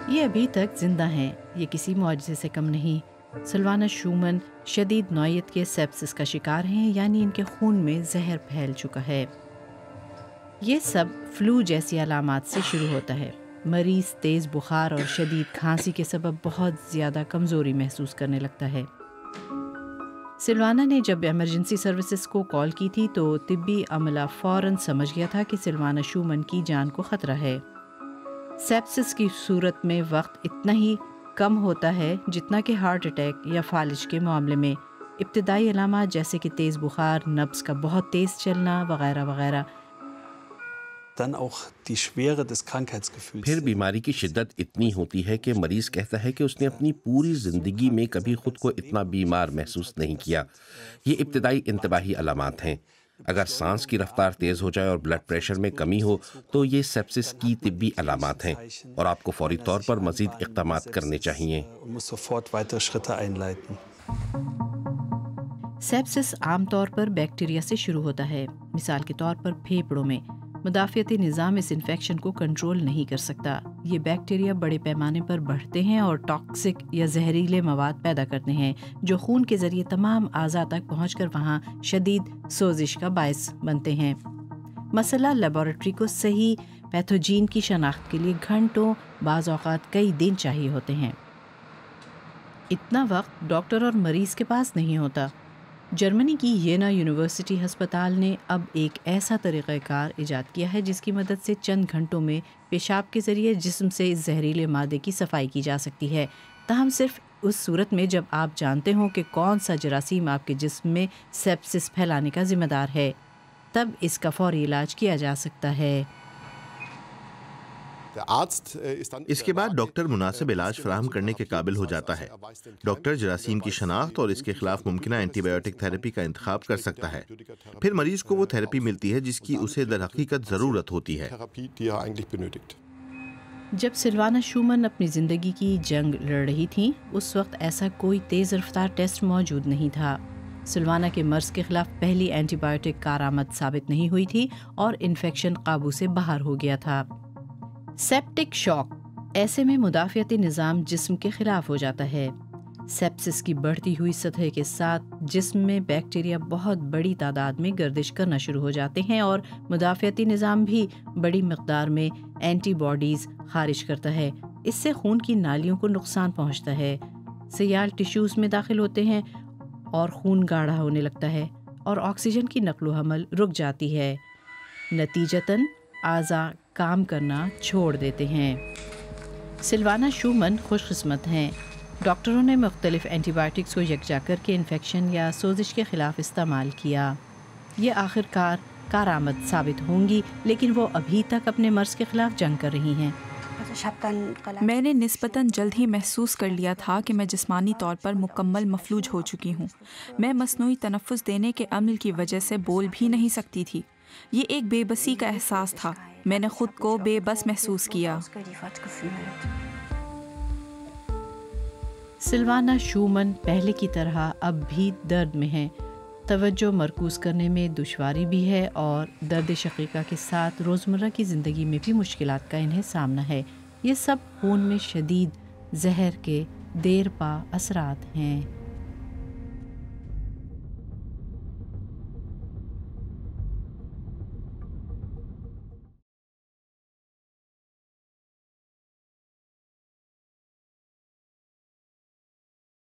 یہ ابھی تک زندہ ہیں، یہ کسی معجزے سے کم نہیں۔ سلوانا شومن شدید نوعیت کے سیپسس کا شکار ہیں، یعنی ان کے خون میں زہر پھیل چکا ہے۔ یہ سب فلو جیسی علامات سے شروع ہوتا ہے۔ مریض تیز بخار اور شدید کھانسی کے سبب بہت زیادہ کمزوری محسوس کرنے لگتا ہے۔ سلوانا نے جب ایمرجنسی سروسز کو کال کی تھی تو طبی عملہ فوراً سمجھ گیا تھا کہ سلوانا شومن کی جان کو خطرہ ہے۔ سیپسس کی صورت میں وقت اتنا ہی کم ہوتا ہے جتنا کہ ہارٹ اٹیک یا فالج کے معاملے میں۔ ابتدائی علامات جیسے کہ تیز بخار، نبض کا بہت تیز چلنا وغیرہ وغیرہ۔ پھر بیماری کی شدت اتنی ہوتی ہے کہ مریض کہتا ہے کہ اس نے اپنی پوری زندگی میں کبھی خود کو اتنا بیمار محسوس نہیں کیا۔ یہ ابتدائی انتباہی علامات ہیں۔ اگر سانس کی رفتار تیز ہو جائے اور بلڈ پریشر میں کمی ہو تو یہ سیپسس کی طبی علامات ہیں اور آپ کو فوری طور پر مزید اقدامات کرنے چاہیے۔ سیپسس عام طور پر بیکٹیریا سے شروع ہوتا ہے، مثال کے طور پر پھیپھڑوں میں۔ مدافعتی نظام اس انفیکشن کو کنٹرول نہیں کر سکتا۔ یہ بیکٹیریا بڑے پیمانے پر بڑھتے ہیں اور ٹاکسک یا زہریلے مواد پیدا کرتے ہیں جو خون کے ذریعے تمام اعضاء تک پہنچ کر وہاں شدید سوزش کا باعث بنتے ہیں۔ مسئلہ لیبارٹری کو صحیح پیتھوجین کی شناخت کے لیے گھنٹوں، بعض اوقات کئی دن چاہیے ہوتے ہیں۔ اتنا وقت ڈاکٹر اور مریض کے پاس نہیں ہوتا۔ جرمنی کی یینا یونیورسٹی ہسپتال نے اب ایک ایسا طریقہ کار ایجاد کیا ہے جس کی مدد سے چند گھنٹوں میں پیشاب کے ذریعے جسم سے اس زہریلے مادے کی صفائی کی جا سکتی ہے، تاہم صرف اس صورت میں جب آپ جانتے ہوں کہ کون سا جراثیم آپ کے جسم میں سیپسس پھیلانے کا ذمہ دار ہے، تب اس کا فوری علاج کیا جا سکتا ہے۔ اس کے بعد ڈاکٹر مناسب علاج فراہم کرنے کے قابل ہو جاتا ہے۔ ڈاکٹر جراثیم کی شناخت اور اس کے خلاف ممکنہ اینٹی بایوٹک تھراپی کا انتخاب کر سکتا ہے۔ پھر مریض کو وہ تھراپی ملتی ہے جس کی اسے در حقیقت ضرورت ہوتی ہے۔ جب سلوانا شومن اپنی زندگی کی جنگ لڑ رہی تھیں، اس وقت ایسا کوئی تیز رفتار ٹیسٹ موجود نہیں تھا۔ سلوانا کے مرض کے خلاف پہلی اینٹی بایوٹک کارآمد ثابت نہیں ہوئی تھی اور انفیکشن قابو سے باہر ہو گیا تھا۔ سیپٹک شاک، ایسے میں مدافعتی نظام جسم کے خلاف ہو جاتا ہے۔ سیپسس کی بڑھتی ہوئی سطح کے ساتھ جسم میں بیکٹیریا بہت بڑی تعداد میں گردش کرنا شروع ہو جاتے ہیں اور مدافعتی نظام بھی بڑی مقدار میں اینٹی باڈیز خارج کرتا ہے۔ اس سے خون کی نالیوں کو نقصان پہنچتا ہے، سیال ٹیشوز میں داخل ہوتے ہیں اور خون گاڑھا ہونے لگتا ہے اور آکسیجن کی نقل و حمل رک جاتی ہے۔ نتیجتاً اعضاء کام کرنا چھوڑ دیتے ہیں۔ سلوانا شومن خوش قسمت ہیں۔ ڈاکٹروں نے مختلف اینٹی بایوٹکس کو یکجا کر کے انفیکشن یا سوزش کے خلاف استعمال کیا۔ یہ آخر کار کارآمد ثابت ہوں گی، لیکن وہ ابھی تک اپنے مرض کے خلاف جنگ کر رہی ہیں۔ میں نے نسبتاً جلد ہی محسوس کر لیا تھا کہ میں جسمانی طور پر مکمل مفلوج ہو چکی ہوں۔ میں مصنوعی تنفس دینے کے عمل کی وجہ سے بول بھی نہیں سکتی تھی۔ یہ ایک بے بسی کا احساس تھا۔ میں نے خود کو بے بس محسوس کیا۔ سلوانا شومن پہلے کی طرح اب بھی درد میں ہیں۔ توجہ مرکوز کرنے میں دشواری بھی ہے اور درد شقیقہ کے ساتھ روزمرہ کی زندگی میں بھی مشکلات کا انہیں سامنا ہے۔ یہ سب خون میں شدید زہر کے دیر پا اثرات ہیں۔